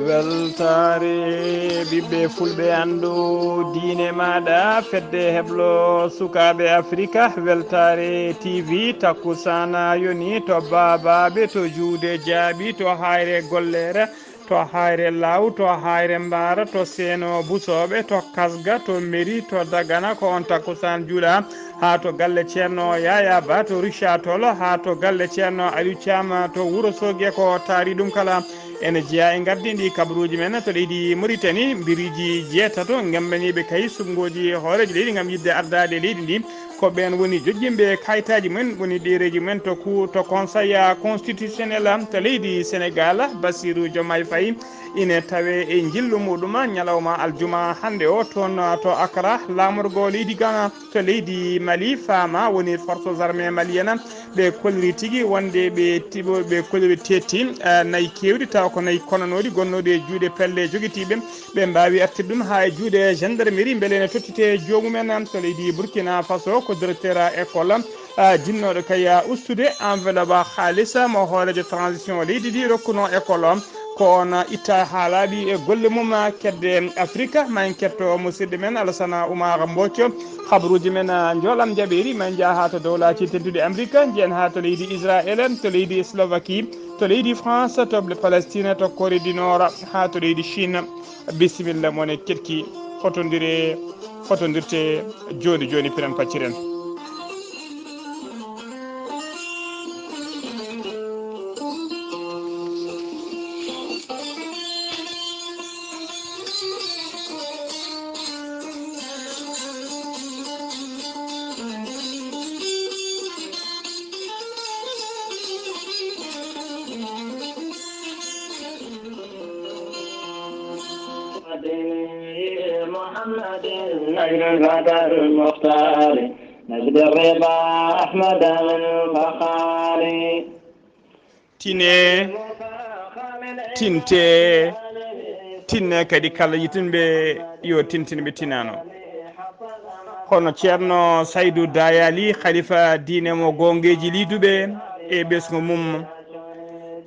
weltare ɓiɓɓe fulɓe andu diine maɗa fedde heblo sukaɓe africa weltare tv takkusana yoni to babaɓe to juude jaaɓi to hayre gollere to hayre law to hayre mbara to seeno busoɓe to kasga to mairie to dagana ko on takkusan juuɗa ha to galle ceerno yaya ba to richa tolo ha to galle ceerno aliou thiama to Wourossogui ko taari ɗum kala ene jeeya e gardidi kabaruji men to leydi Mauritanie biriji jeetato gembaniɓe kay sungoji hooreji leydi gam yidde ardade leydi ndi ko ɓen woni jojjimɓe kayitaji mumen woni ɗereji mumen to conseil constitutionnel to leydi Sénégal Bassirou Diomaye Faye ine tawe e jillu muɗum ñalawma aljuma hande o toon to Accra lamorgo leydi Ghana to leydi Mali fama woni forces armées malienne ɓe kolliri tigui wonde ɓe kolliri tetti nayyi kewɗi taw ko nayyi konanoɗi gonnoɗi e juuɗe pelle joguitiɓe ɓe mbawi artirde ɗum ha e juuɗe gendarmerie beele ne tottite jomumen to leydi Burkina Faso ko directeur école jinnoɗo kay ustude enveloppe haalisa mo hoorejo transition leydi ndi rokkuno école o ko on itta haalaɓi e golle mum kedde Afrique ma en ketto musidɗo men Alassane Oumar Mbocco habaruji men joolam jaɓeri min jaaha to dowlaci tedduɗe Amérique jiyen ha to leydi Israël to leydi Slovaquie to leydi France to Palestine to Corée du Nord ha to leydi Chine bisimilla mone ketki fotodirte joni joni piren pacciren محمد نجل الفتى المختار نجد الرضا أحمد الفخار tinne kadi kala yitinɓe yo tintinɓe tinano hono ceerno Saydou Dayali khalifa diine mo gongeji liduɓe e ɓesgu mum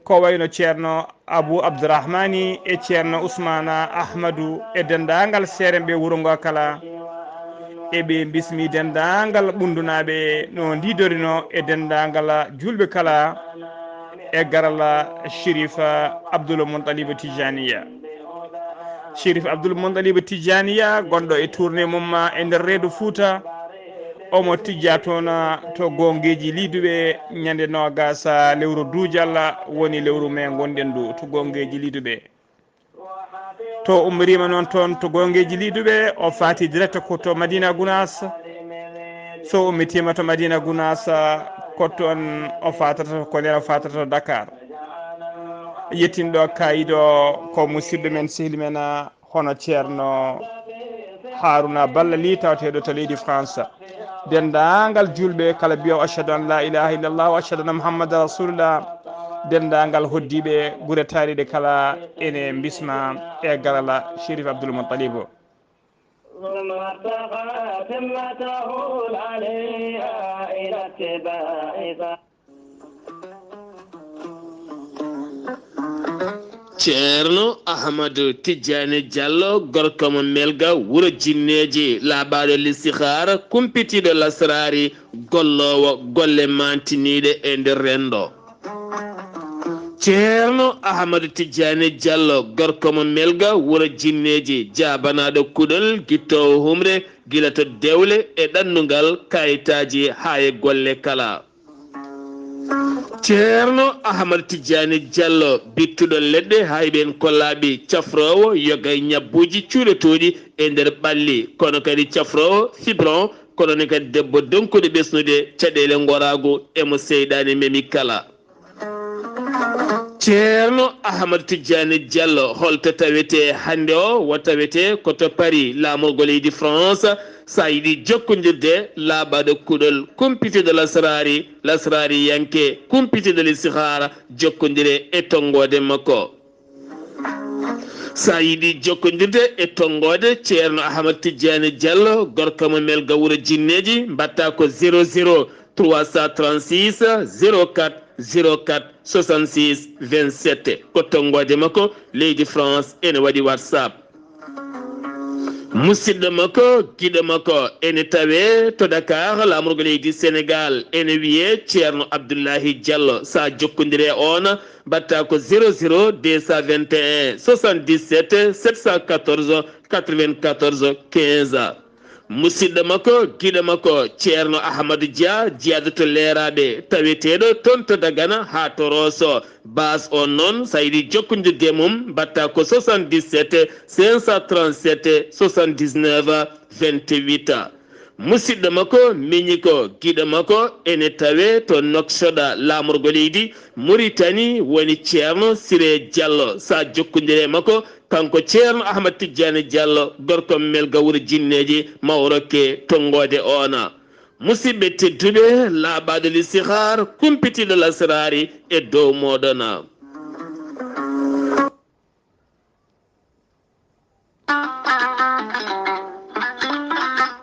ko wayno ceerno Abou Abdourahmani e ceerno Ousmana Ahmadou e dendagal seeremɓe wuuro ngo kala eɓe bismi dendagal ɓundunaɓe no didorino e dendagal julɓe kala e garala Chérif Abdoul Moutalib Tijaniya Chérif Abdoul Moutalib Tijaniya gonɗo e tourné mum e nder reedu Fouta omo tijja toon to gongeji liduɓe ñande nogas lewru Duujal woni lewru me gonɗen du to gongeji liduɓe to umrima noon toon to gongeji liduɓe o fati direct ko to Madina Gounass so ummitima to Madina Gounass ko toon o fatata ko nden o fatata to Dakar yettinɗo kayiɗo ko musidɗo men sehli men hono ceerno Harouna Ballali tawateɗo to leydi France dendagal julɓe kala mbiyo achhadu an la ilaha illallah wa achhadu anna muhammadan rasulullah dendagal hoddiɓe guure taariɗe kala ene bisma e garala Chérif Abdoul Moutalib ceerno Ahmadou Tidiane Diallo gorko mo melga wuuro jinneji laaɓaɗo listihara kumpitiɗo lasrari gollowo golle mantiniɗe e nder rendo ceerno Ahmadou Tidiane Diallo gorko mo melga wuuro jinneji jabanaɗo kuɗol guittowo humre gila to dewle e ɗannugal kayitaji ha e golle kala ceerno Ahmadou Tidiane Diallo bittuɗo leɗɗe hayɓen kollaɓe cafrowo yogay ñabbuji cuuɗotoɗi e nder ɓalli kono kadi cafrowo fibron kono ne kadi debbo donkude ɓesnude caɗele gorago emo seyɗani memi kala ceerno Ahmadou Tidiane Diallo holto tawete hande o wo tawete koto Paris lamorgo leydi France sa yiɗi jokkodirde laaɓaɗo kuɗol kumpitiɗo lasrari yanke kumpitiɗo listihara jokkodire e tongode makko sa yiɗi jokkodirde e tongode ceerno Ahmadou Tidiane Diallo gorko mo melga wuuro jinneji mbatta ko 00 336 04 04 66 27 ko tongode makko leydi France ene waɗi WhatsApp. musidɗo makko giɗo makko ene tawe to Dakar lamorgo leydi Sénégal ene wiye ceerno Abdoulahi Diallo sa jokkodire on batta ko 00 221 77 714 94 15 musidɗo makko giɗo makko ceerno Ahmadou Dia jeyaɗo to leeraɓe taweteɗo toon to Dagana ha to Rosso base on noon sa yiɗi jokkodirde mum batta ko 77 537 79 28 musidɗo makko miñi ko giɗo makko ene tawe to Noksoɗa lamorgo leydi Mauritanie woni ceerno Siré Diallo sa jokkodire makko kanko ceerno Ahmad Tidiane Diallo gorko mel gawuro jinneji mawroke tongode ona musidɓe tedduɓe laaɓaɗo listihar kumpitiɗo lasrari e dow moɗona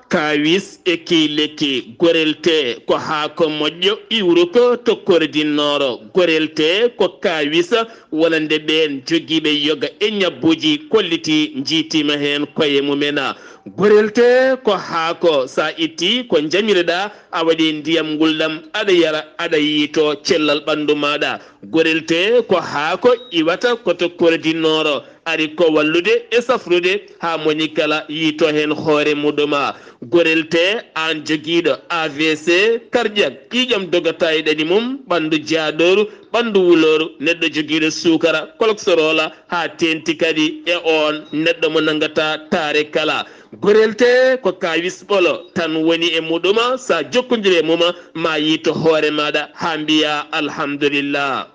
kawis e kiileki gorelte ko haako moƴƴo iwru ko to kordinnoro gorelte ko kawisa wonande ɓen jogiiɓe yoga e ñabbuji kolliti jiitima hen koye mumena gorelte ko haako sa itti ko jamireɗa a waɗi ndiyam ngulɗam aɗa yara aɗa yiito cellal ɓandu maɗa gorelte ko haako iwata koto kordinnoro ari ko wallude e safrude ha moni kala yiito hen hoore muɗuma gorelte an jogiiɗo AVC cardiaque ƴiƴam dogata e ɗani mum ɓandu jaaɗoru ɓandu wuloru neɗɗo jogiiɗo sukara colexorola ha tenti kadi e on neɗɗo mo nangata taare kala gorelte ko kawis ɓolo tan woni e muɗuma sa jokkodire muma ma yiito hoore maɗa ha mbiya alhamdulillah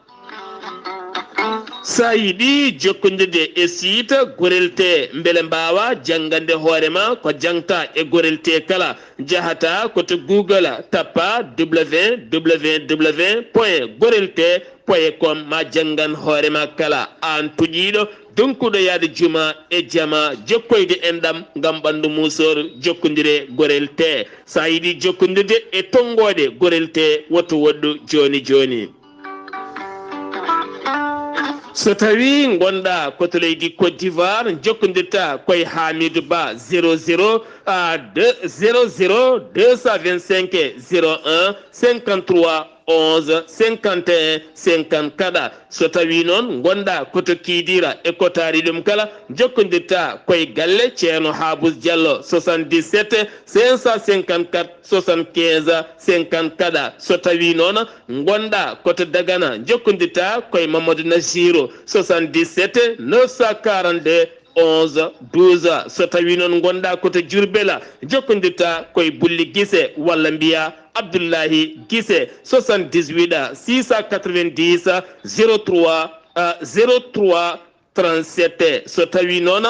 sa yiɗi jokkodirde e siita gorelte beele mbawa janggande hoorema ko jangta e gorelte kala jahata koto Google tappa www.gorelte.com ma janggan hoorema kala an tuƴiɗo donkuɗo yaade juma e jama jokkoyde enɗam gam ɓandu musor jokkodire gorelte sa yiɗi jokkodirde e tongode gorelte woto woɗɗu joni joni so tawi gonɗa koto leydi Côte d'Ivoire jokkodirta koye Hamidou Ba 00 225 01 53 11 51 54 so tawi noon gonɗa koto Kidira e kotari ɗum kala jokkodirta koye galle ceerno Habous Diallo 77 554 75 54 so tawi noon gonɗa koto Dagana jokkodirta koye Mamadou Nasirou 77 942 11 12 so tawi noon gonɗa koto Diourbel jokkodirta koye Bulli Guisse walla mbiya Abdoullahi Guisse 78 690 03 37 so tawi noon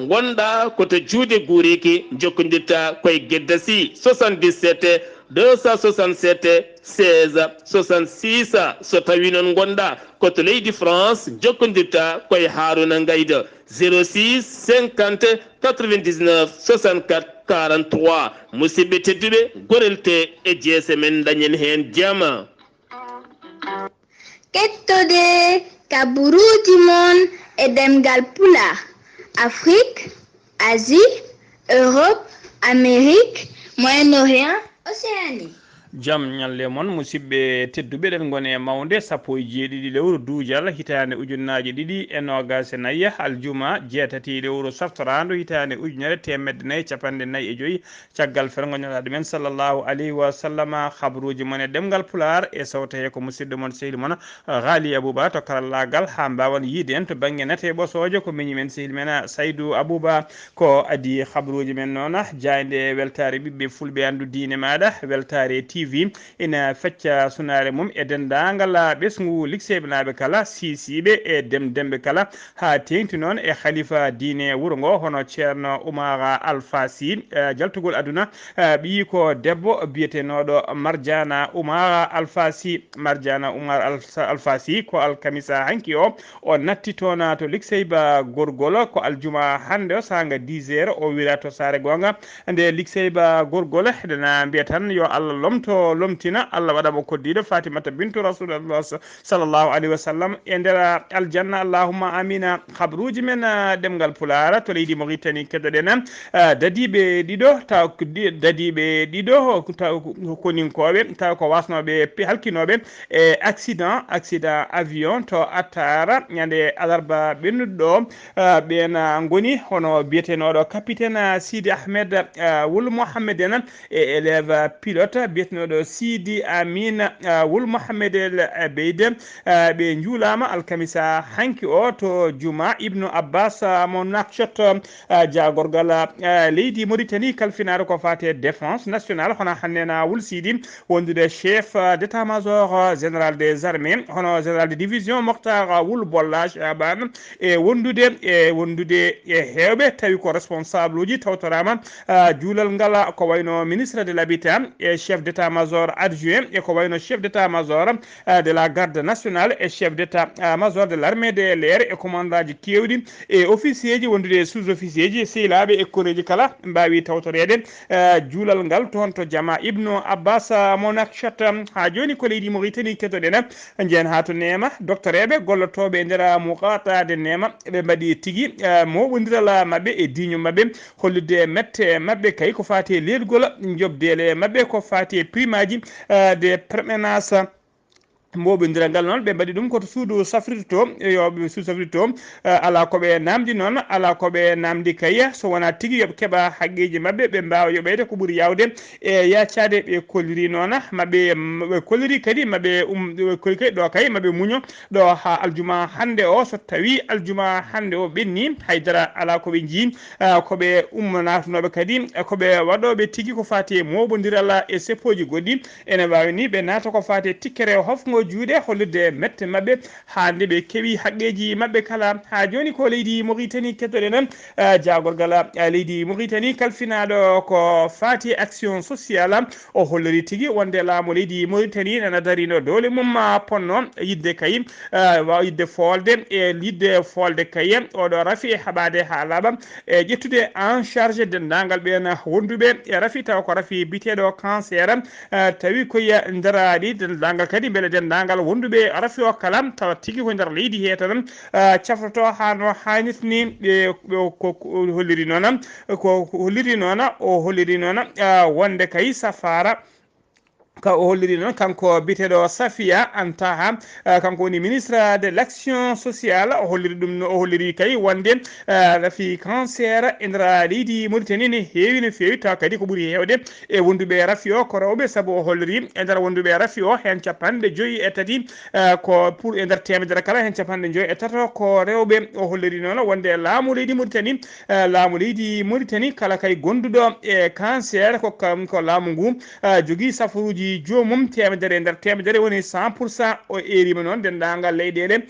gonɗa koto Juude Guriki jokkodirta koye Gueddasi 77 267 16 66 so tawi noon gonɗa koto leydi France jokkodirta koye Haruna Gayda 06 50 99 64 43 musidɓe tedduɓe gorelte e jeese men dañen hen jama kettode kaburuji mon e demgal pula Afrique, Asie, Europe, Amérique, Moyen-Orient, Océanie. Jam nyalle mon musidɓe tedduɓe ɗen gone e mawde sappo e jeeɗiɗi lewru duujal hitande ujunnaje ɗiɗi e nogas e nayyi aljuma jeetati lewru saftorado hitande ujunere temedde nayyi capanɗe nayyi e joyyi caggal fergoñoɗaɗo men sallllahu alayhi wa sallam habruji mon e ɗemgal pular e sawta he ko musidɗo mon sehil mon Ghali Abouba to karallagal ha mbawan yiide en to banggue nete ɓosojo ko miñi men sehil men Saydou Abouba ko adi habruji men noon jayde weltare ɓiɓɓe fulɓe andu diine maɗa weltare TV ina fecca sunare mum e dendagal ɓesgu likseɓe naɓe kala sisiɓe e dembe kala ha tengti noon e khalifa diine wuuro ngo hono ceerno Oumar Alpha Sy jaltugol aduna ɓi ko debbo biyetenoɗo Mardiana Oumar Alpha Sy Mardiana Oumar Alpha Sy ko alkamisa hanki o natti toon to likseyba gorgol ko aljuma hande o sanga 10 heures o wira to sare gonga nde likseyba gorgol heɗena mbiya tan yo Allah lomto to lomtina Allah waɗa mo koddiɗo Fatimata bintu rasulullah sallallahu alaihi wasallam e nder aljanna allahumma amina habruji men demgal pulara to leydi Mauritanie keddoɗen dadiɓe ɗiɗo taw dadiɓe ɗiɗo koninkoɓe taw ko wasnoɓe halkinoɓe e accident avion to attara ñande alarba ɓennuɗo ɓen goni hono biyetenoɗo capitaine Sidi Ahmed Wul Mohammed en e élève pilote biyetenoɗo Sidi Amin Wul Mohammed el Beyde ɓe juulama alkamisa hanki o to Juma Ibnu Abbas mo nakshot jagorgal leydi Mauritanie kalfinare ko fate défense nationale hono hannena Wul Sidi wondude chef d'état-major général des armées hono général de division Mokhtar Wul Bolla Chaban e wondude e hewɓe tawi ko responsable uji tawtorama juulal ngal ko wayno ministre de l'habitat et chef d'état-major adjoint e ko wayno chef d'état-major de la garde nationale et chef d'état-major de l'armée de l'air e commandaji kewɗi e officier ji wondude sous-officier ji sehilaɓe e koreji kala mbawi tawtorede juulal ngal toon to Jama Ibnu Abbas mo nakchat ha joni ko leydi Mauritanie kettoɗen jeen ha to nema docteur eɓe gollotoɓe e nder muqatade nema ɓe mbaɗi tigui moɓodiral mabɓe e diño mabɓe hollide mette mabɓe kay ko fati lelgol jobdele mabɓe ko fati primaji de permanence mboɓodiral ngal noon ɓe mbaɗi ɗum koto suudu safrirde to yoɓe suudu safrirde to ala koɓe namdi noon ala koɓe namdi kay so wona tigui yooɓe keeɓa haqqeji mabɓe ɓe mbawa yoɓede ko ɓuuri yawde e yaccade ɓe kolliri noon maɓe kolliri kadi maɓe koli kadi ɗo kay maɓe muño ɗo ha aljuma hande o so tawi aljuma hande o ɓenni haydara ala koɓe jii koɓe natanoɓe kadi koɓe waɗoɓe tigui ko fati moɓodiral e seppoji goɗɗi ene wawi ni ɓe naata ko fati tikkere hofgo juuɗe hollirde mette mabɓe hande ɓe keewi haqqeji mabɓe kala ha joni ko leydi Mauritanie kettoɗen jagorgal leydi Mauritanie kalfinaɗo ko fati action sociale o holliri tigui wonde laamu leydi Mauritanie nana darino dole mum ponno yidde kay waw yidde folde e yidde folde kay oɗo rafi e haɓade ha laaɓa e ƴettude en charge dendagal ɓen wonduɓe e rafi taw ko rafi biteɗo cancer tawi koye nderaɗi dendagal kadi beele dendagal wonduɓe rafi o kala tawa tigui ko nder leydi he tan cafroto ha no hannirni ko holliri noon o holliri noon wonde kay safara ka o holliri noon kanko biteɗo Safia Antaha kanko woni ministre de l'action sociale o holliri ɗum o holliri kay wonde rafi cancer e nder leydi Mauritanie ne heewi no feewi taw kadi ko ɓuuri hewde e wonduɓe rafi o ko rewɓe saabu o holliri e nder wonduɓe rafi o hen 53 ko pour e nder temedere kala hen 53 ko rewɓe o holliri noon wonde laamu leydi Mauritanie kala kay gonduɗo e cancer ko laamu ngu jogui safaruji jomum temedere nder temedere woni 100% o erima noon dendagal leyɗele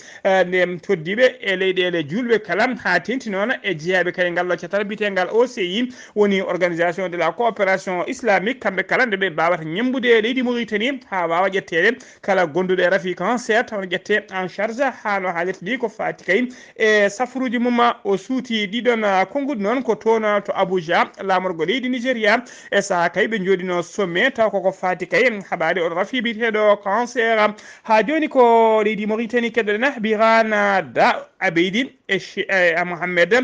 nde toddiɓe e leyɗele julɓe kala ha tenti noon e jeeyaɓe kay ngal catal bitegal OCI woni organisation de la coopération islamique kamɓe kala nde ɓe mbawata ñembude leydi Mauritanie ha wawa ƴettede kala gonduɗo e rafi cancer taw ne ƴette en charge ha no haalirta ni ko fati kay e safaruji mum o suuti ɗiɗon konguɗi noon ko toon to Abuja lamorgo leydi Nigéria e saaha kay ɓe jooɗino sommet taw koko fati kay haɓade o rafi biteɗo cancer ha joni ko leydi Mauritanie keddoɗen Birane Da Abeydi e Mohamed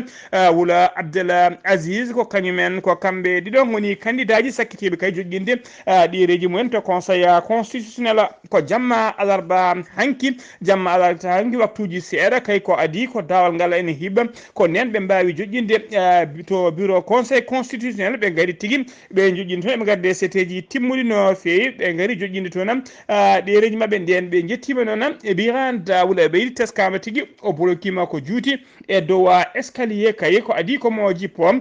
Wula Abdel Aziz ko kañumen ko kamɓe ɗiɗon woni candidat ji sakkitiɓe kay joƴƴinde ɗereji mumen to conseil constitutionnel ko jamma alarba hanki waktuji seeɗa kay ko adi ko dawal ngal ene hiɓa ko nen ɓe mbawi joƴƴinde to bureau conseil constitutionnel ɓe gari tigui ɓe joƴƴinde toon ɓe gadde CT ji timmuɗi no fewi ɓe gari joƴƴinde toon ɗereji mabɓe nden ɓe jettima noon e Birane Da Wula Abeydi teskama tigui o bolokima ko juuti e dow escalier kay ko adi komo jippo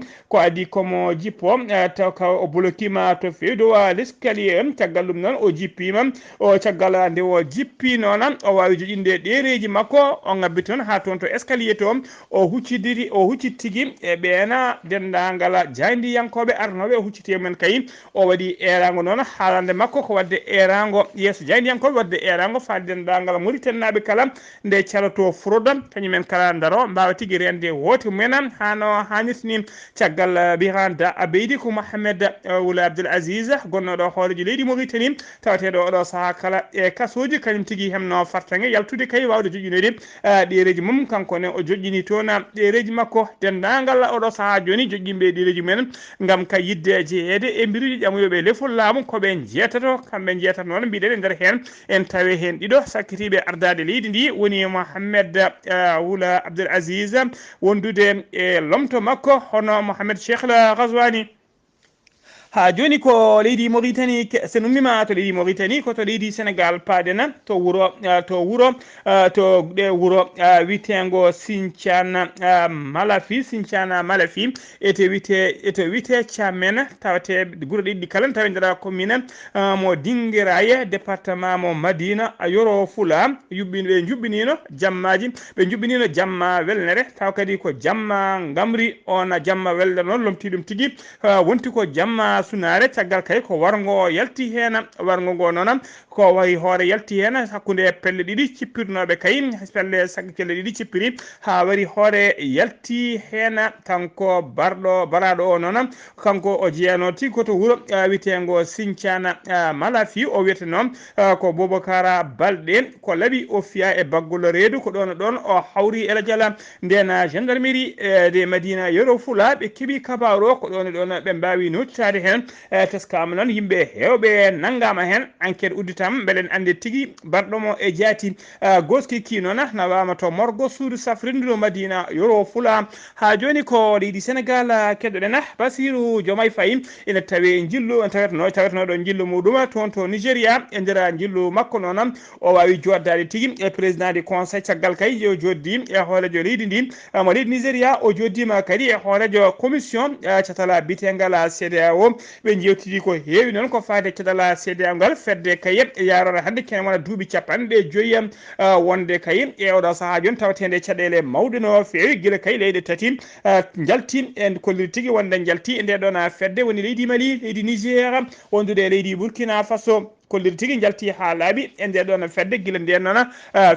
taw ka o bolokima to fewi dow l'escalier caggal ɗum noon o jippima o caggal nde o jippi noon o wawi joƴƴinde ɗereji makko o ngabbi toon ha toon to escalier to o huccit tigui e ɓeena dendagal jaydiyankoɓe arnoɓe o huccite men kay o waɗi erago noon haalande makko ko wadde erago yeeso jaydiyankoɓe wadde erago fa dendagal Mauritanie naɓe kala nde caloto fraude kañum men kala ndaro mbawa tigi rende woti mena hano hanisni caggal biranda abeydi ko Mohamed Wula Abdul Aziz gonnoɗo hooreji leydi Mauritanie tawateɗo oɗo saaha kala e kasoji kañum tigi hemno fartange yaltude kay wawde joƴƴinoyde ɗereji mum kanko ne o joƴƴini toon ɗereji makko dendagal oɗo saaha joni joƴƴimɓe ɗereji mumen gam ka yidde jeeyede e mbiruji ƴamoyoɓe lefol laamu koɓe jeetato kamɓe jeetata noon mbiɗen e nder hen en tawe hen ɗiɗo sakkitiɓe ardade leydi ndi woni Mohamed Wula Abdul Aziz wondude e lomto makko hono Mohamed Cheikh Ghazouani ha joni ko leydi Mauritanie sen ummima to leydi Mauritanie ko to leydi Sénégal paadena to wuro to ɗe wuro witengo Sinthiane Malafi ete wite Thiamène tawate gure ɗiɗɗi kala tawi ndera commune mo Dinguiraye département mo Madina Yoro Fula ɓe jubbinino jamma welnere taw kadi ko jamma gamri on jamma welnere noon lomti ɗum tigui wonti ko jamma sunare caggal kay ko wargo yalti hen wargo go noon ko wayi hoore yalti hen hakkude pelle ɗiɗi cippirnoɓe kay pelle pelle ɗiɗi cippiri ha wari hoore yalti hen kanko baraɗo o noon kanko o jeeyano tigui koto wuuro witengo Sinthiane Malafi o wiyete noon ko Boubacara Baldé ko laaɓi o fiya e baggol reedu ko ɗon o hawri ela jala ndena gendarmerie de Madina Yoro Fula ɓe keeɓi kabaru o ko ɗon ɓe mbawi nottade hen teskama noon yimɓe hewɓe nanggama hen enquête udditama beelen ande tigui barɗomo e jaati goskiki noon nawama to morgo suudu safrinduno Madina Yoro Fula ha joni ko leydi Sénégal keɗoɗen Bassirou Diomaye Faye ene tawe jillu tawetenoɗo jillu muɗum toon to Nigéria e nder jillu makko noon o wawi joddade tigui e président du conseil caggal kay o joddi e hoorejo leydi ndi mo leydi Nigéria o joddima kadi e hoorejo commission catala bitegal CEDEAO ɓe jewtidi ko heewi noon ko faade cadala CEDEAO ngal fedde kay yarore hande kene wona duuɓi 50 wonde kay e oɗo saaha joni tawatede caɗele mawɗe no feewi guila kay leyɗe tati jalti en kolliri tigui wonde jalti e nde ɗon fedde woni leydi Mali leydi Niger wondude leydi Burkina Faso kolliri tigui jalti ha laaɓi e nde ɗon fedde guila nden noon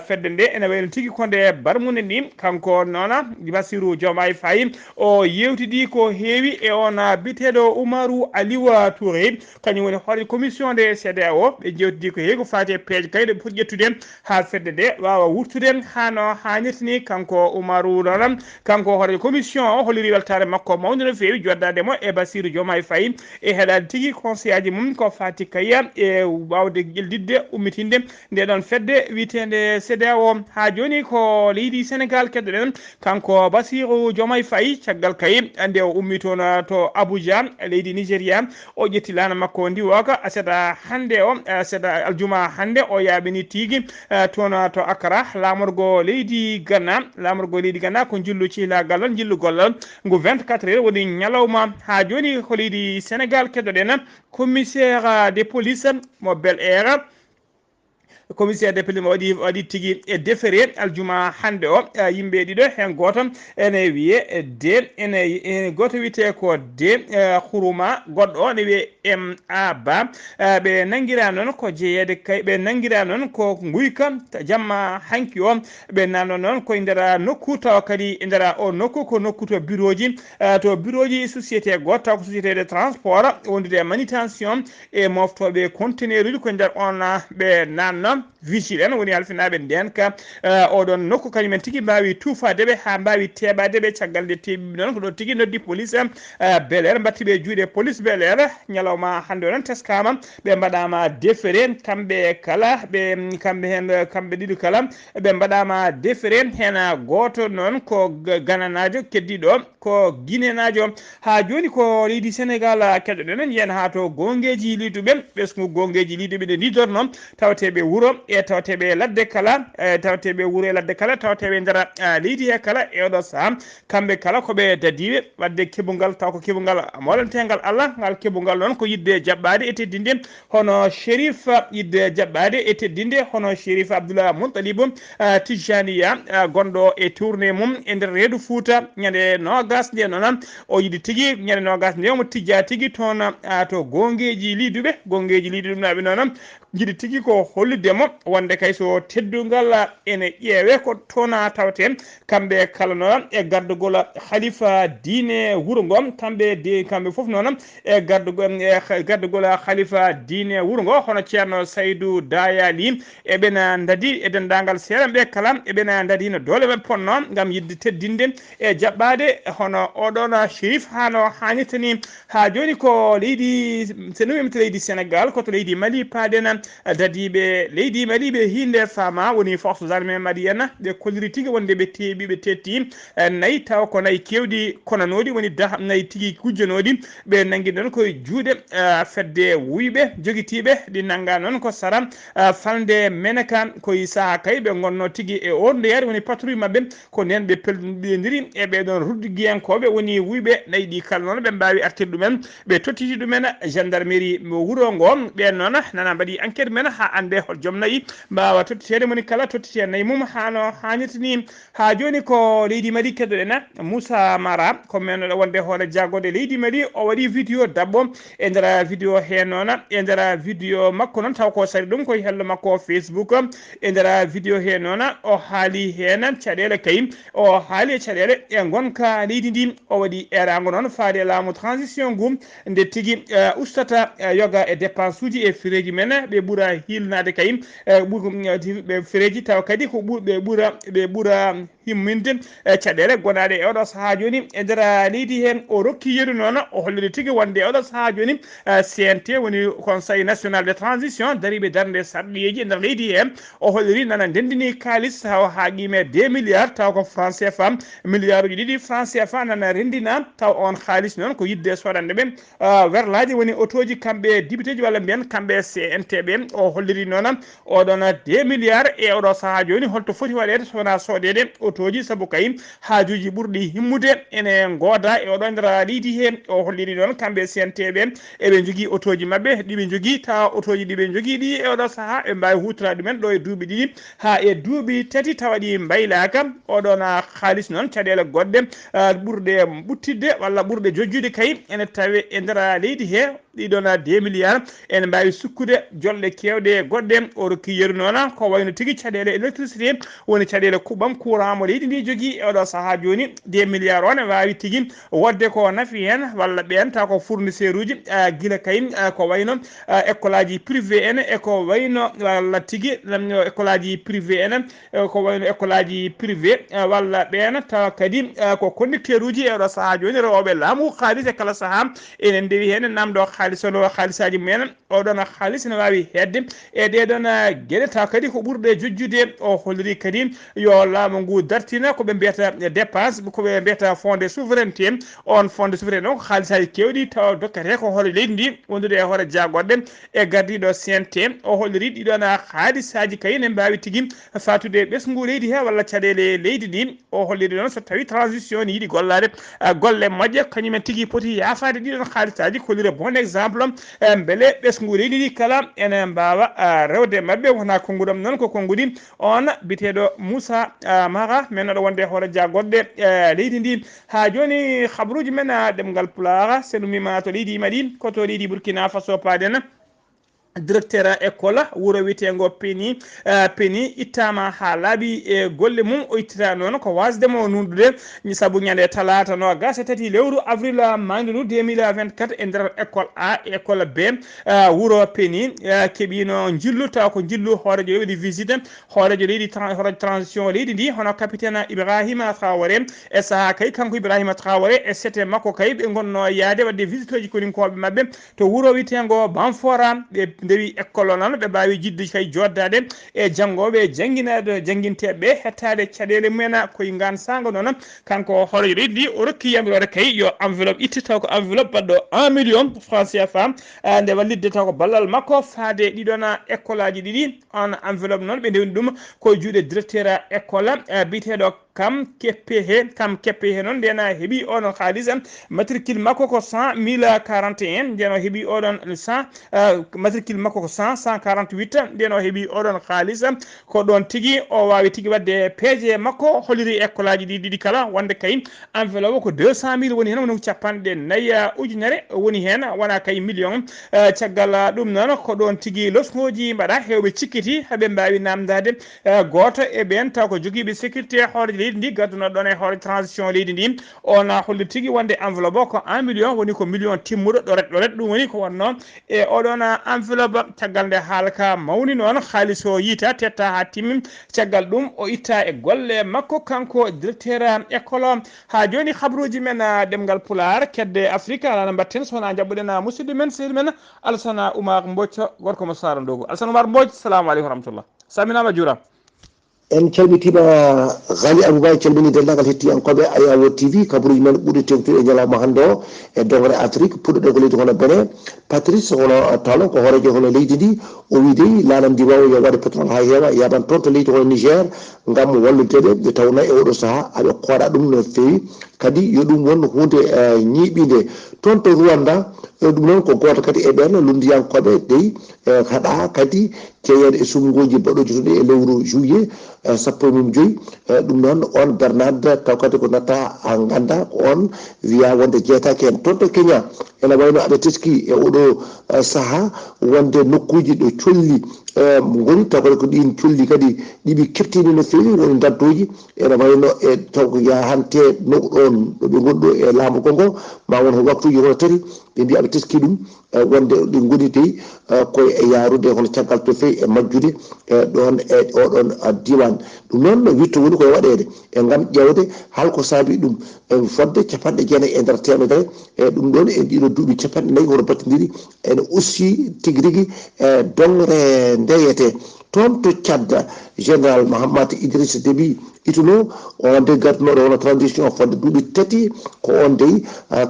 fedde nde ene wayno tigui konde barmude ni kanko noon Bassirou Diomaye Faye o yewtidi ko heewi e on biteɗo Oumarou Aliou Touré kañum woni hoore commission de CEDEAO ɓe jewtidi ko heewi ko fate peeje kayɗe ɓe foti ƴettude ha fedde nde wawa wurtude hano hannirtini kanko Oumarou noon kanko hoore commission o holliri weltare makko mawde no feewi joddademo e Bassirou Diomaye Faye e heɗade tigui conseil aji mum ko fati kaya e wawde ƴeldidde ummitinde nde ɗon fedde witende CEDEAO ha joni ko leydi Sénégal keɗoɗen kanko Bassirou Diomaye Faye caggal kay ande o ummi toon to Abuja leydi Nigéria o ƴetti lana makko ndiwoka seeɗa hande o seeɗa aljuma hande o yaɓini tigui toon to Accra lamorgo leydi Ghana ko jillu cihlagal noon jillu gollal ngu 24 heures woni ñalawma ha joni ko leydi Sénégal keɗoɗen commissaire de police mo Bel Air commissaire de police waɗi tigui e déféré aljuma hande o yimɓe ɗiɗo hen goto ene wiye de ene goto wiyete ko de huruma goɗɗo o ne wiye MA ɓe nanguira noon ko jeeyede kay ɓe nanguira noon ko guyka jamma hanki o ɓe nanno noon koye nder nokku taw kadi e nder o nokku ko nokku to bureau ji société goto taw ko société de transport wondude manutention e moftoɓe conteneur uji koye nder on ɓe nanno vigile en woni halfinaɓe ndenka oɗon nokku kañumen tigui mbawi tufadeɓe ha mbawi teɓadeɓe caggal nde teɓiɓe noon ko ɗo tigui noddi police Bel Air battiɓe juuɗe police Bel Air ñalawma hande o noon teskama ɓe mbaɗama déféré kamɓe kala kamɓe ɗiɗi kala ɓe mbaɗama déféré hen goto noon ko gananajo keddiɗo ko guinénajo ha joni ko leydi Sénégal keɗoɗen yen ha to gongueji liduɓe ɓesgu gongueji liduɓe ɗe lidorno tawateɓe wuuro e tawateɓe ladde kala tawateɓe wuuro e ladde kala tawateɓe nder leydi he kala e oɗo saaha kamɓe kala koɓe dadiɓe wadde keɓugal taw ko keɓugal moɗantegal Allah ngal keɓugal noon ko yidde jaɓɓade e teddinde hono Chérif yidde jaɓɓade e teddinde hono Chérif Abdoulaye Mountalibou Tijaniya gonɗo e tourné mum e nder reedu Fouta ñande nogas nde noon o yiɗi tigui ñande nogas nde omo tijja tigui toon to gongueji liduɓe naɓe noon jiɗi tigi ko holludemo wonde kay so teddungal ene ƴeewe ko tona tawten kamɓe kala noon e gardugol khalifa diine wuro ngom kamɓe fof noon e gardugol khalifa diine wuro ngo hono ceerno saydou dayali eɓena dadi e dendagal seeɗa ɓe kala eɓena dadi no dole ɓe ponno gam yidde teddinde e jaɓɓade hono oɗon shérif hano hannirtani ha joni ko leydi so wimta leydi sénégal koto leydi mali paaɗen dadiɓe leydi mali ɓe hinde fama woni forces armé malienne ɓe kolliri tigui wonde ɓe teeɓi ɓe tetti nayyi taw ko nayyi kewɗi konanoɗi woni nayyi tigui gujjanoɗi ɓe nangui ɗon koye juuɗe fedde wuyɓe joguitiɓe ɗi nangga noon ko sara falde menaka koye saaha kay ɓe gonno tigui e on ndeyare woni patrouille mabɓe ko nden ɓe peldodiri e ɓeɗon rudduguiyankoɓe woni wuyɓe nayyi ɗi kala noon ɓe mbawi artirde ɗumen ɓe tottiti ɗumen gendarmerie mo wuuro ngo ɓen noon nana mbaɗi enquête men ha ande hol joom nayyi mbawa tottitede moni kala tottiti e nayyi mum hano hannirtani ha joni ko leydi mali keddoɗen Moussa Mara ko men wonde hoore jagode leydi mali o waɗi vidéo dabɓo e nder vidéo he noon e nder vidéo makko noon taw ko sari ɗum koye hello makko Facebook e nder vidéo he noon o haali hen caɗele kay o haali e caɗele e gonka leydi ndi o waɗi erago noon faade laamu transition ngu nde tigui ustata yoga e dépense uji e fireji men ɓe ɓuura hilnade kay ɓe fireji taw kadi ko ɓe ɓuura himminde caɗele gonaɗe e oɗo saaha joni e nder leydi hen o rokki yeru noon o holliri tigui wonde e oɗo saaha joni CNT woni conseil national de transition dariɓe darde sarɗiyeji e nder leydi he o holliri nana ndendini kalis taw haqime 2 milliards taw ko franc CFA milliard uji ɗiɗi franc CFA nana rendina taw on haalis noon ko yidde sodande ɓe werlaji woni autoji kamɓe député ji walla mbiyen kamɓe CNT ɓe o holliri noon oɗon 2 milliards e oɗo saaha joni holto foti waɗede sowona sodede autoji saabu kay haajuji ɓurɗi himmude ene gooda e oɗo nder leydi he o holliri noon kamɓe CNT ɓe eɓe jogui autoji mabɓe ɗiɓe jogui tawa autoji ɗiɓe jogui ɗi e oɗo saaha ɓe mbawi hutorade ɗumen ɗo e duuɓi ɗiɗi ha e duuɓi tati tawaɗi mbaylaka oɗon haalis noon caɗele goɗɗe ɓurɗe ɓuttidde walla ɓurɗe jojjude kay ene tawe e nder leydi he ɗiɗon 2 milliards ene mbawi sukkude jolle kewɗe goɗɗe o rokki yeru noon ko wayno tigui caɗele électricité woni caɗele kuɓɓam courant mo leydi ndi jogui e oɗo saaha joni 2 milliards o ne wawi tigui wodde ko naafi hen walla ɓen taw ko fournisseur uji guila kay ko wayno école aji privé en e ko wayno walla tigui école aji privé en ko wayno école aji privé walla ɓen taw kadi ko conducteur uji e oɗo saaha joni rewɓe laamu haalis e kala saaha enen ndewi hen namdo haalisaji mumen oɗon haalis ne wawi hedde e ɗeɗon gueɗe taw kadi ko ɓurɗe jojjude o holliri kadi yo laamu ngu dartina koɓe mbiyata dépense koɓe mbiyata fond de souveraineté on fond de souveraineté o ko haalisaji kewɗi taw dokkate ko hoore leydi ndi wondude e hoore jagoɗɗe e gardiɗo CNT o holliri ɗiɗon haalisaji kay ne mbawi tigui fatude ɓesgu leydi he walla caɗele leydi ndi o holliri noon so tawi transition ne yiiɗi gollade golle moƴƴe kañumen tigui poti yafade ɗiɗon haalisaji kollire bon exemple beele ɓesgu leydi ndi kala ene mbawa rewde mabɓe wona konngudi ɗam noon ko konngudi on biteɗo Moussa Mara men oɗo wonde hoore jagoɗɗe leydi ndi ha joni habaruji men ɗemgal Pulaar senumima to leydi Mali koto leydi Burkina Faso paaden directeur école wuro witego Peni ittama ha laaɓi e golle mum o ittita noon ko wasdemo nundude saabu ñande talata no gas tati lewru avril mandu 2024 e nder école A e école B wuro Peni keeɓino jillu taw ko jillu hoorejo yoɓiɗi visite hoorejo leydi hoorejo transition leydi ndi hono capitaine Ibrahima Traoré e saaha kay kanko Ibrahima Traoré e sete makko kay ɓe gonno yaade wadde visite uji koninkoɓe mabɓe to wuro witego Banfora ɓe ndewi école noon ɓe mbawi jidde kay joddade e janggoɓe jangguinade janguinteɓe hettade caɗele mumen koye gan sanga noon kanko hoorejo leydi ndi o rokki yamirore kay yo enveloppe itti taw ko enveloppe baɗɗo 1 million franc CFA nde wallidde taw ko ballal makko faade ɗiɗon école aji ɗiɗi on enveloppe noon ɓe ndewni ɗum koye juuɗe directeur école biteɗo kam keppe he non ndena heeɓi oɗon haalisa matricule makko ko 100 041 ndeno heeɓi oɗon 100 matricule makko ko 148 ndeno heeɓi oɗon haalisa ko ɗon tigui o wawi tigui wadde peeje makko holiri école aji ɗiɗi kala wonde kay enveloppe ko 200 000 woni hen woni ko 400 ujunere woni hen wona kay million caggal ɗum noon ko ɗon tigui losgoji mbaɗa hewɓe cikkiti haaɓe mbawi namdade goto e ɓen taw ko joguiɓe sécurité hoore leydi ndi gadduno ɗon e hoore transition leydi ndi on holli tigui wonde enveloppe ko 1 million woni ko million timmuɗo ɗoret ɗum woni ko wonno e oɗon enveloppe caggal nde haalaka mawni noon haalis o yiita tetta ha timmi caggal ɗum o itta e golle makko kanko directeur école ha joni habruji men ɗemgal pular kedde afrique alano mbatten sowona jabɓuɗen musidɗo men sehil men Alassane Oumar Mbodj gorko mo Sara Ndogo Alassane Oumar Mbodj salamu aleykum rahmatullah saminama juuram en calmitima Ghali Aboubaye calmini dendagal hettiyankoɓe Ayawo TV kabaruji men ɓuuri tewtude e ñalawma hande o e dongre Afrique puɗɗoɗe ko leydi hono Benin Patrice hono talon ko hoorejo hono leydi ndi o wi dey lanam ndi wawa yo waɗe pétrole ha heewa yaɓan toon to leydi hono Niger gam walludeɓe ɓe tawna e oɗo saaha aɓe kooɗa ɗum no fewi kadi yo ɗum won hunde ñiiɓide toon to Rwanda ɗum noon ko goto kadi e ɓen lundiyankoɓe dey haɗa kadi jeeyede e sumgoji baɗoji toon e lewru juillet 15 ɗum noon on Bernard taw kadi ko natta ha ganda ko on wiya wonde jeetaki hen toon to Kenya ene wayno aɓe teski e oɗo saaha wonde nokkuji ɗo colli goni taw kadi ko ɗin colli kadi ɗiɓi keftini no fewi woni daddoji ene wayno e taw ko yahante nokɗon ɗoɓe gonɗo e laamu kongo ma won waktuji hono tati ɓe mbi aɓe teski ɗum wonde ɗi goni dey koye e yarude hono caggal to fewi e majjude ɗon e oɗon diwan ɗum noon witto woni koye waɗede e gam ƴewde halko saabi ɗum fodde 90 e nder temedere e ɗum ɗon e ɗiɗo duuɓi 40 hono battidiri ene aussi tigui rigui e dongre ndeyete toon to Tchad général Mahamad Idriss Déby ituno on de gardunoɗo hono transition fodde duuɓi tati ko on dey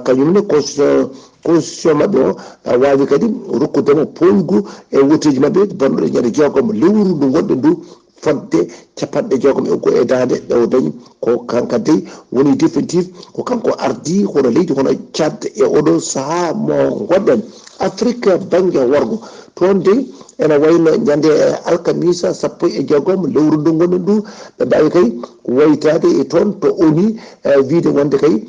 kañumne constitution mabɓe o wawi kadi rokkudemo polgu e woteji mabɓe bannuɗe ñande jeegom lewru ndu gonɗe ndu fodde 50 e dande ɗo dañi ko kanka dey woni définitif ko kanko ardi hono leydi hono Tchad e oɗo saaha mo gonɗen Afrique banggue worgo toon dey ene wayno ñande alkamisa 16 lewru ndu gonɗen ndu ɓe mbawi kay waytade e toon to oni wiide wonde kay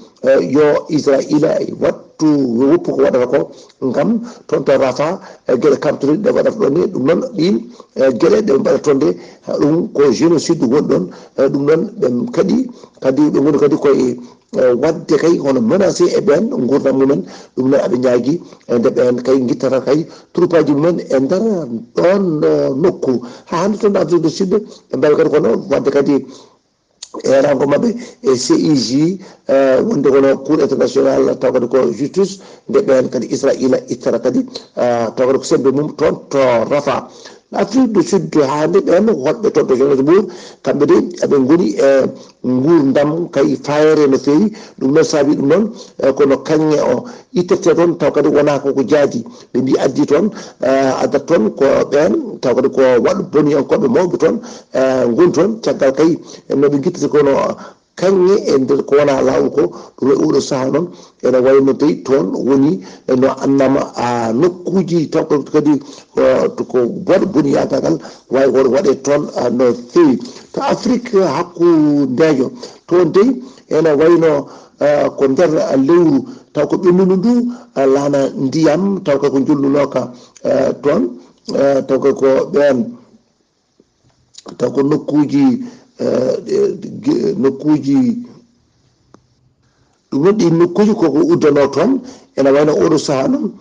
yo Israila wattu woppu ko waɗata ko gam toon to Rafa gueɗe kamtoriɗe ɗe waɗata ɗon ni ɗum noon ɗin gueɗe ɗe mbaɗata toon de ɗum ko génocide woni ɗon ɗum noon ɓe kadi ɓe goni kadi koye wadde kay hono menacé e ɓen gurdam mumen ɗum noon aɓe ñaagui nde ɓen kay guittata kay troupaji mumen e nder ɗon nokku ha hande toon Afrique du Sud ɓe mbawi kadi kono wadde kadi erango mabɓe e CIJ wonde kono cour international taw kadi ko justice nde ɓen kadi Israila ittata kadi taw kadi ko sembe mum toon to Rafa Afrique du Sud hande ɓen woɗɓe toon to Johannesburg kamɓe de eɓe goni e gurdam kay fayre no fewi ɗum noon saabi ɗum noon kono kañe o ittete toon taw kadi wona koko jaadi ɓe mbi addi toon addat toon ko ɓen taw kadi ko waɗɗo boniyankoɓe mawɓe toon goni toon caggal kay noɓe guittata kono kañe e nder ko wona lawol ko ɗum e oɗo saaha noon ene wayno dey toon woni no annama nokkuji taw kadi ko boɗo boni yadagal wawi woto waɗe toon no fewi to Afrique hakkudejo toon dey ene wayno ko nder lewru taw ko ɓennudu ndu laana ndiyam taw kay ko jollunoka toon taw kay ko ɓen taw ko nokkuji ɗum noon ɗi nokkuji koko uddano toon ene wayno oɗo saaha noon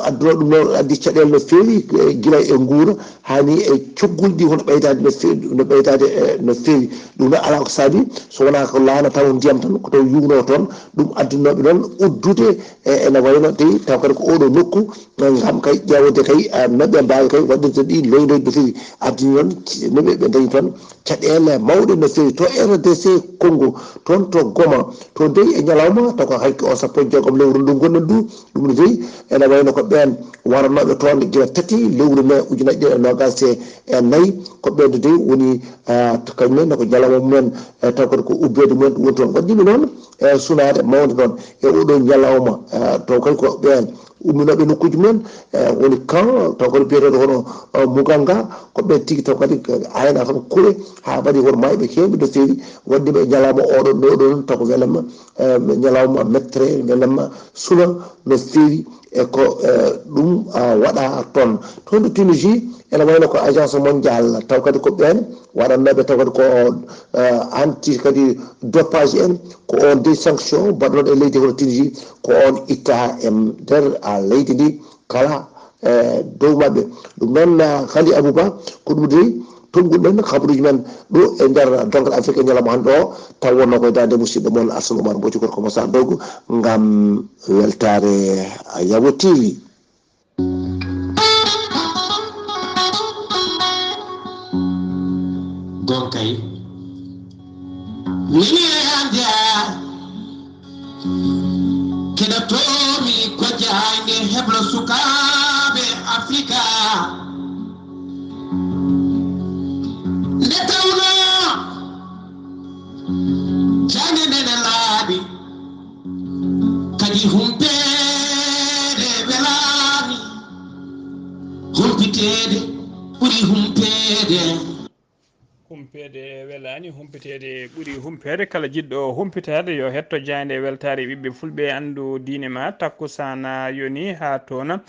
adduno ɗum noon addi caɗele no fewi guila e guura hani e coggolɗi hono ɓeydade no ɓeydade no fewi ɗum noon ala ko saabi so wona ko laana taw ndiyam tan ko taw yugno toon ɗum addinoɓe noon uddude ene wayno dey taw kadi ko oɗo nokku gam kay ƴewde kay noɓe mbawi kay waɗirde ɗi loynoji no fewi addini noon noɓe ɓe dañi toon caɗele mawɗe no fewi to RDC Congo toon to Goma to dey e ñalawma taw ko hakki o 16 lewru ndu gonɗen ndu ɗum no dey ene wayno ko ɓen waranoɓe toon guila tati lewru mai ujunaje ɗiɗi e nogas e nayyi ko ɓeede de woni kañumen ko ñalawma mumen taw kadi ko ubbede mumen ɗum woni toon waɗɗiɓe noon e sunade mawde noon e oɗo ñalawma taw kadi ko ɓen umminoɓe nokkuji mumen woni kan taw kadi biyeteɗo hono muganga ko ɓen tigui taw kadi ayna tan kuure ha mbaɗi hono mayɓe kewɓe no fewi waɗɗiɓe ñalawma oɗon ɗo ɗon taw ko welamma ñalawma mettere welamma suna no fewi e ko ɗum waɗa toon to Tunisie ene wayno ko agence mondial taw kadi ko ɓen waɗannoɓe taw kadi ko anti kadi dopage en ko on des sanction mbaɗnoɗo e leydi hono Tunisie ko on itta e nder leydi ndi kala dow mabɓe ɗum noon Khali Abouba ko ɗum de tolguɗen habaruji men ɗo e nder dongal Afrique ñalawma hande o taw wonno koye dande musidɗo moon Assane Oumar Mbodji gorko mo Dogo ngam weltare Yawo TV. Gonkay mini anja keɗotomi ko jangde heblo sukaɓe Afrika nde tawno jangde ndene laaɓi kadi humpede welami humpitede ɓuuri humpede humpede welani humpetede ɓuuri humpede kala jiɗɗo humpitade yo hetto jande weltare ɓiɓɓe fulɓe andu diine ma takkusana yoni ha toon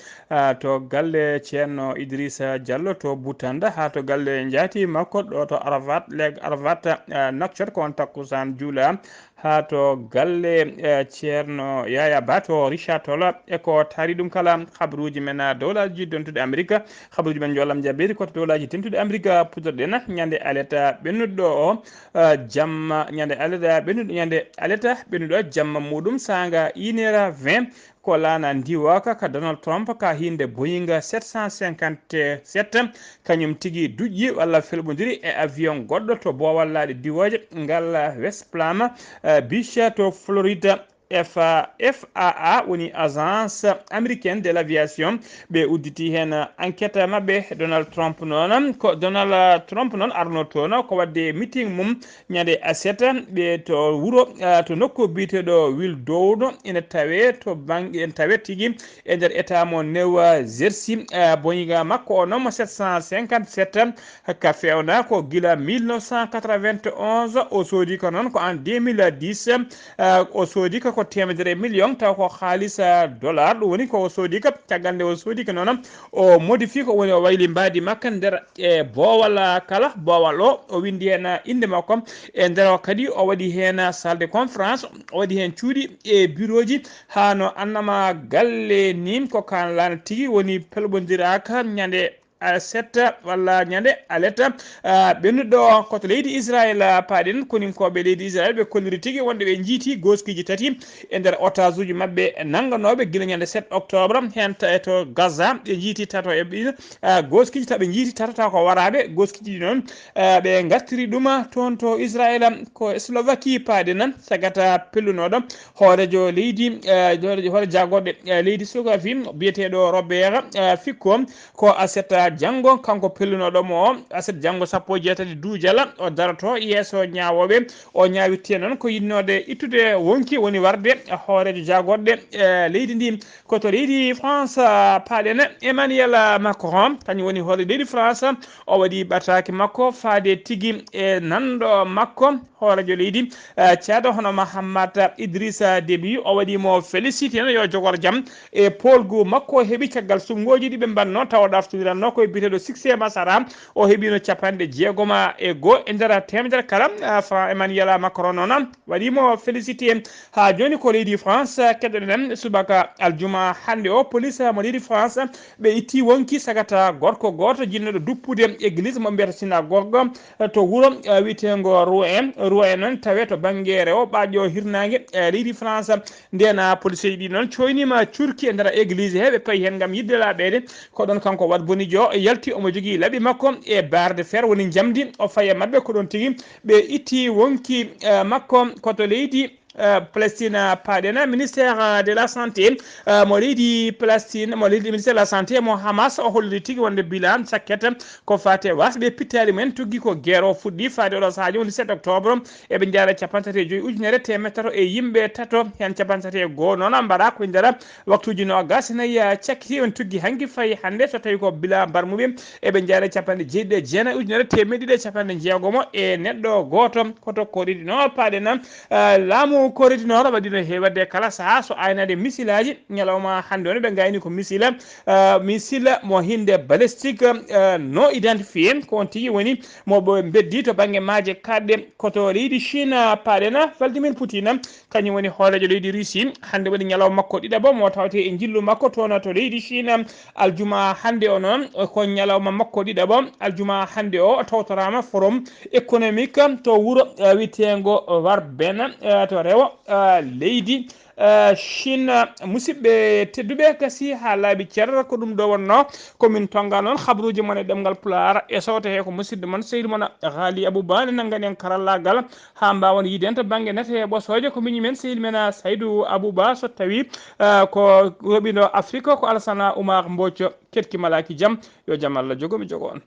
to galle ceerno Idrissa Diallo to Boutanda ha to galle jaati makko ɗo to Arafat Arafat Nouakchott ko on takkusan juula ha to galle ceerno Yaya Ba to Richard Toll e ko taari ɗum kala habaruji men dowlaji dontude Amérique habaruji men jollam jabbiri koto dowlaji tentude Amérique pudorɗen ñande aleta ɓennuɗo o jamma ñande aleta ɓennuɗo ñande aleta ɓennuɗo o jamma muɗum sanga 1h20 ko laana ndiwaka ka Donald Trump ka hinde Boeing 757 kañum tigui duƴƴi walla felɓodiri e avion goɗɗo to bowallaɗe diwoje ngal West Palm Beach to Florida. FAA woni agence américaine de l'aviation ɓe udditi hen enquête mabɓe Donald Trump noon ko Donald Trump noon arno toon ko wadde meeting mum ñande aseta ɓe to wuuro to nokku biteɗo Will Dowd ene tawe to banggue en tawe tigui e nder état mo New Jersey Boeing makko o noon 757 ka fewna ko guila 1991 o soodi ko noon ko en 2010 o soodi ko temedere million taw ko haalisa dollar ɗum woni ko soodi ka caggal nde o soodi ko noon o modifie ko woni o wayli mbadi makka nder e boowal kala boowal o windi hen inde makko e nder o kadi o waɗi hen salle de conférence o waɗi hen cuuɗi e bureau ji ha no annama galle ni ko kan lana tigui woni pelɓodiraka ñande setta walla ñande aletta ɓennuɗo koto leydi Israël paaɗen koninkoɓe leydi Israël ɓe kolliri tigui wonde ɓe jiiti goskiji tati e nder otage uji mabɓe nangganoɓe guila ñande 7 octobre hen to Gaza ɓe jiiti tato e goskiji taɓe jiiti tatata ko waraɓe goskiji noon ɓe gartiri ɗum toon to Israël ko Slovaquie paaɗen sagata pellunoɗo hoorejo leydi hoore jagorɗe leydi Slovaquie biyeteɗo Robert Fico ko asetta janggo kanko pellunoɗomo o aset janggo 17 duujala o daroto yeeso ñawoɓe o ñawitte noon ko yinnode ittude wonki woni warde hoorejo jagorɗe leydi ndi koto leydi France paaɗen Emmanuel Macron kañum woni hoore leydi France o waɗi ɓataki makko faade tigui e nanɗo makko hoorejo leydi ceerno hono Mahammat Idrissa Déby o waɗimo félicité no yo jogor jaam e polgu makko heeɓi caggal sumgoji ɗi ɓe mbanno tawa ɗaftodiranno koye biteɗo succès masara o heeɓino capanɗe jeegoma e goho e nder temedere kala Emmanuel Macron noon waɗimo félicité ha joni ko leydi France keɗoɗen subaka aljuma hande o police mo leydi France ɓe itti wonki sagata gorko goto jinnoɗo duppude église mo mbiyata synagogue to wuuro wiyetego Rouen noon tawe to banggue o ɓaƴo hirnangue leydi France ndena police ɗi noon coynima curki e nder église he ɓe payi hen gam yidde laɓede ko ɗon kanko wat bonidio yalti omo jogui laaɓi makko e barre de fer woni jamdi o faye mabɓe ko ɗon tigui ɓe itti wonki makko koto leydi Palestine paɗena ministère de la santé mo leydi Palestine mo leydi ministère de la santé mo Hamas o holliri tigi wonde bilan sakket ko fate wasɓe pittali men tuggi ko guerre o fuɗɗi fade oɗo saahaji woni 7 octobre eɓe jaara 35 ujunere temettero e yimɓe tato hen 35 noon mbaɗa ko nder waktuji no gasinayi cakkiti on tuggi hanki fayi hande so tawi ko bila barmuɓe eɓe jaara 79 ujunere temedde ɗiɗi e capanɗe jeegomo e neɗɗo goto koto koɗiɗi no paɗena laamu koridinoro waɗino heewade kala saha so aynade misilaji ñalawma hande on ɓe gayni ko misila mo hinde balistique non identifié ko on tigui woni moɓe beddi to banggue maaje kaɗɗe koto leydi Chine paɗena Vladimir Poutine kañum woni hoolejo leydi Russie hande waɗi ñalawma makko ɗiɗaɓo mo tawte e jillu makko toon to leydi Chine aljuma hande o noon ko ñalawma makko ɗiɗaɓo aljuma hande o tawtorama forum économique to wuuro witego Warben to rewo leydi Chine musidɓe tedduɓe kasi ha laaɓi ceer ko ɗum ɗo wonno komin tonga noon habruji mon e ɗemgal Pulaar e sowto he ko musidɗo moon sehil moon Haali Abouba ne nanggani en karallagal ha mbawon yiden to banggue nete e ɓosoje ko miñi men sehil men Saydou Abouba so tawi ko roɓino Afrique ko Alassane Oumar Mbodj ketki malaki jaam yo jaam Allah jogomi jogo on